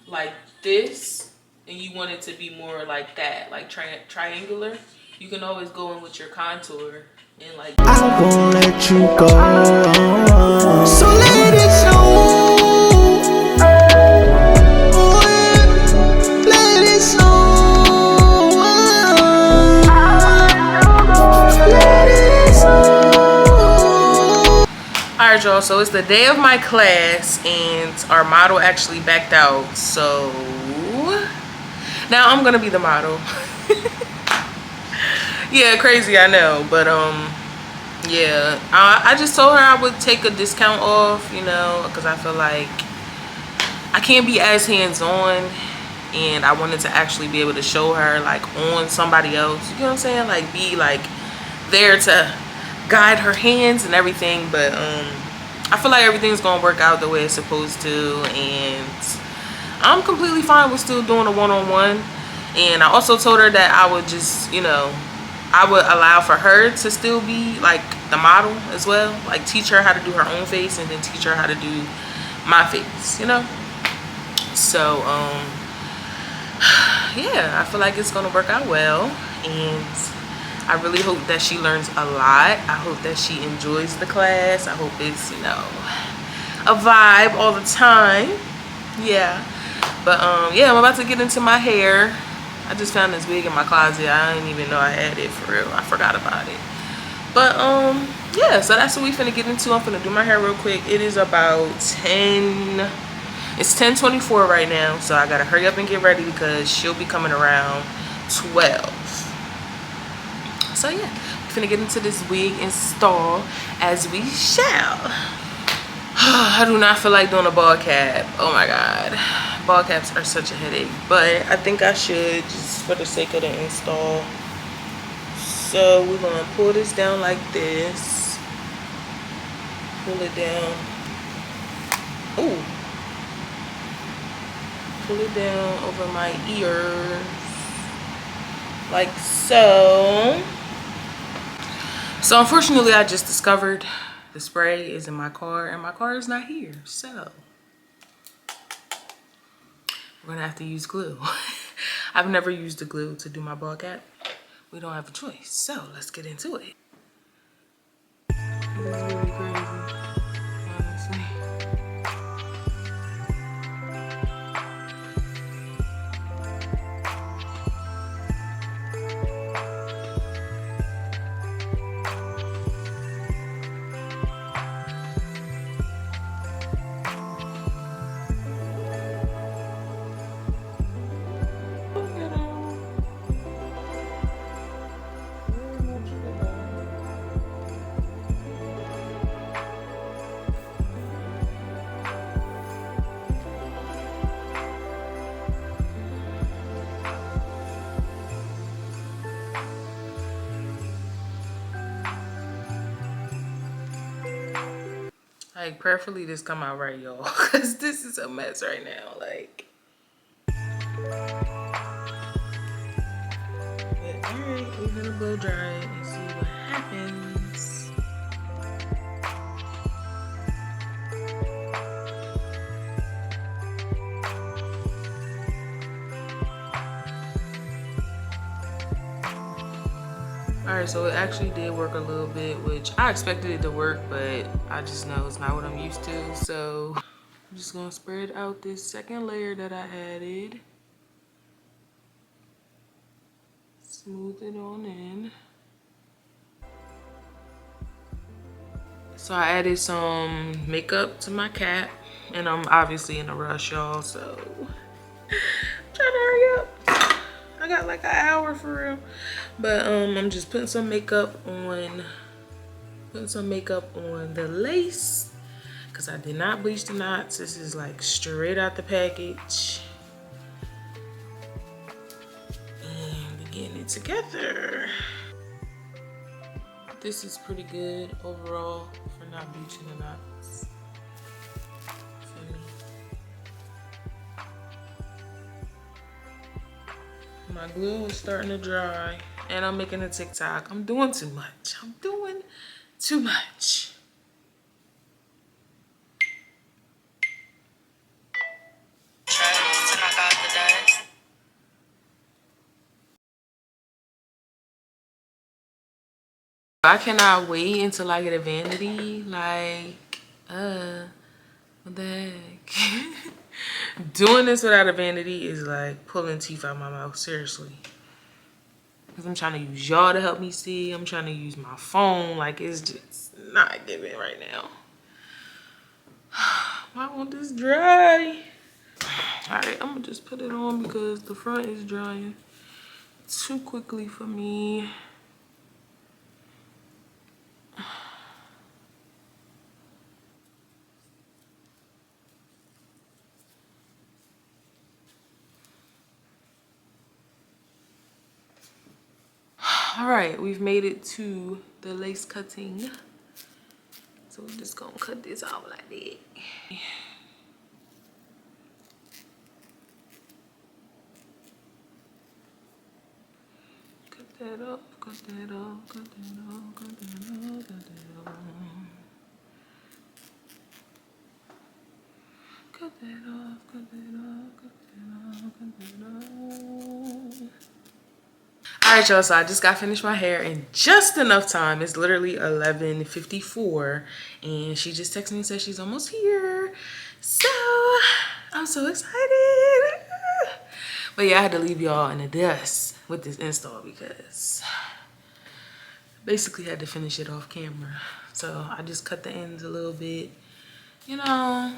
like this and you want it to be more like that, like triangular, you can always go in with your contour and like I won't let you go. So let it show. Let it show. Let it show. Alright y'all, so it's the day of my class and our model actually backed out, so now I'm gonna be the model. Yeah, crazy, I know, but yeah, I just told her I would take a discount off, you know, because I feel like I can't be as hands-on, and I wanted to actually be able to show her like on somebody else, you know what I'm saying, like be like there to guide her hands and everything. But I feel like everything's gonna work out the way it's supposed to, and I'm completely fine with still doing a one-on-one. And I also told her that I would just, you know, I would allow for her to still be like the model as well, like teach her how to do her own face and then teach her how to do my face, you know. So yeah, I feel like it's gonna work out well, and I really hope that she learns a lot. I hope that she enjoys the class. I hope it's, you know, a vibe all the time. Yeah, but yeah, I'm about to get into my hair. I just found this wig in my closet. I didn't even know I had it, for real. I forgot about it. But yeah, so that's what we finna get into. I'm finna do my hair real quick. It is about 10:24 right now, so I gotta hurry up and get ready because she'll be coming around 12. So yeah, we're finna get into this wig install as we shall. I do not feel like doing a ball cap. Oh my god, ball caps are such a headache, but I think I should, just for the sake of the install. So we're gonna pull this down like this. Pull it down. Ooh. Pull it down over my ears like so. So unfortunately, I just discovered the spray is in my car and my car is not here, so we're gonna have to use glue. I've never used the glue to do my ball cap. We don't have a choice, so let's get into it. This is really crazy, honestly. Like, prayerfully this come out right, y'all, because this is a mess right now. Like, but all right, we're gonna blow dry it and see what happens. All right, so it actually did work a little bit, which I expected it to work, but I just know it's not what I'm used to. So I'm just gonna spread out this second layer that I added. Smooth it on in. So I added some makeup to my cap, and I'm obviously in a rush, y'all, so I'm trying to hurry up. I got like an hour for real. But I'm just putting some makeup on the lace, because I did not bleach the knots. This is like straight out the package. And we're getting it together. This is pretty good overall for not bleaching the knots. For me. My glue is starting to dry, and I'm making a TikTok. I'm doing too much. I'm doing too much. I cannot wait until I get a vanity. Like, what the heck? Doing this without a vanity is like pulling teeth out my mouth, seriously. Because I'm trying to use y'all to help me see. I'm trying to use my phone. Like, it's just not giving right now. Why won't this dry? Alright, I'm gonna just put it on because the front is drying too quickly for me. All right, we've made it to the lace cutting. So we're just gonna cut this off like that. Cut that off, cut that off, cut that off, cut that off, cut that off. Cut that off, cut that off, cut that off, cut that off. All right, y'all, so I just got finished my hair in just enough time. It's literally 11:54 and she just texted me and said she's almost here. So I'm so excited. But yeah, I had to leave y'all in the dust with this install because basically had to finish it off camera. So I just cut the ends a little bit, you know,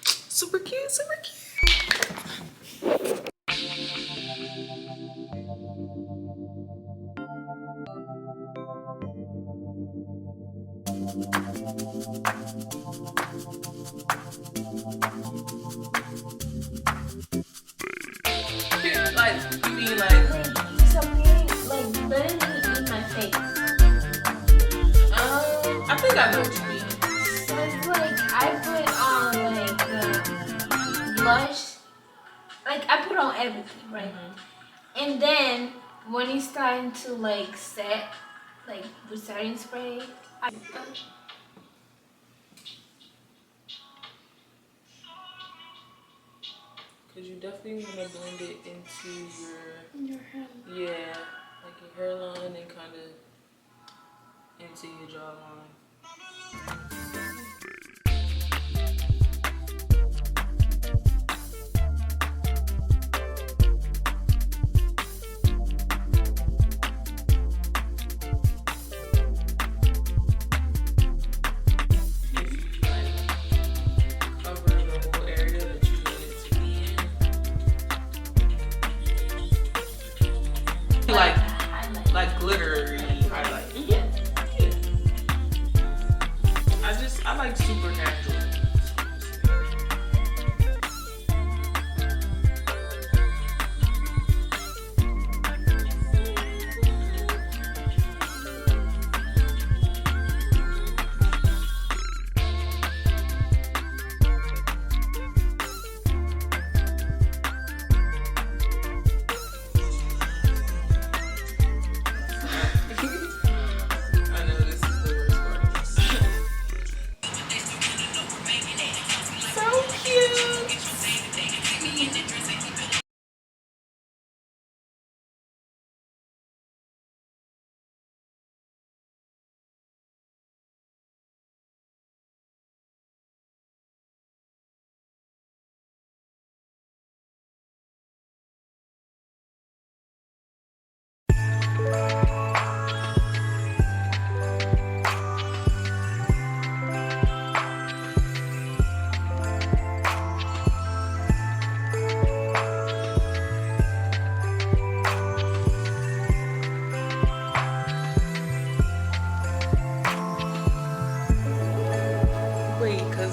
super cute, super cute. Like, you mean like something like literally in my face. I think I know what you mean. So it's like I put on like blush, like I put on everything, right? And then when it's starting to like set, like with setting spray, Cause you definitely want to blend it into your hair. yeah, like your hairline and kind of into your jawline. Like glittery highlight. Yeah. I like super natural.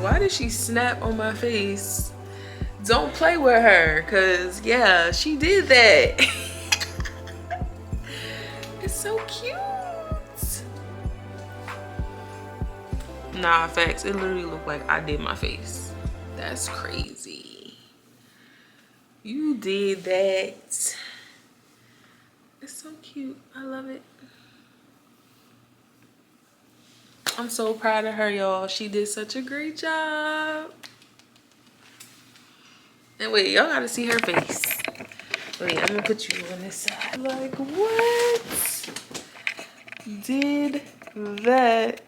Why did she snap on my face? Don't play with her, cause yeah, she did that. It's so cute. Nah, facts, it literally looked like I did my face. That's crazy. You did that. It's so cute, I love it. I'm so proud of her, y'all. She did such a great job. And wait, y'all gotta see her face. Wait, I'm gonna put you on this side. Like, what? did that.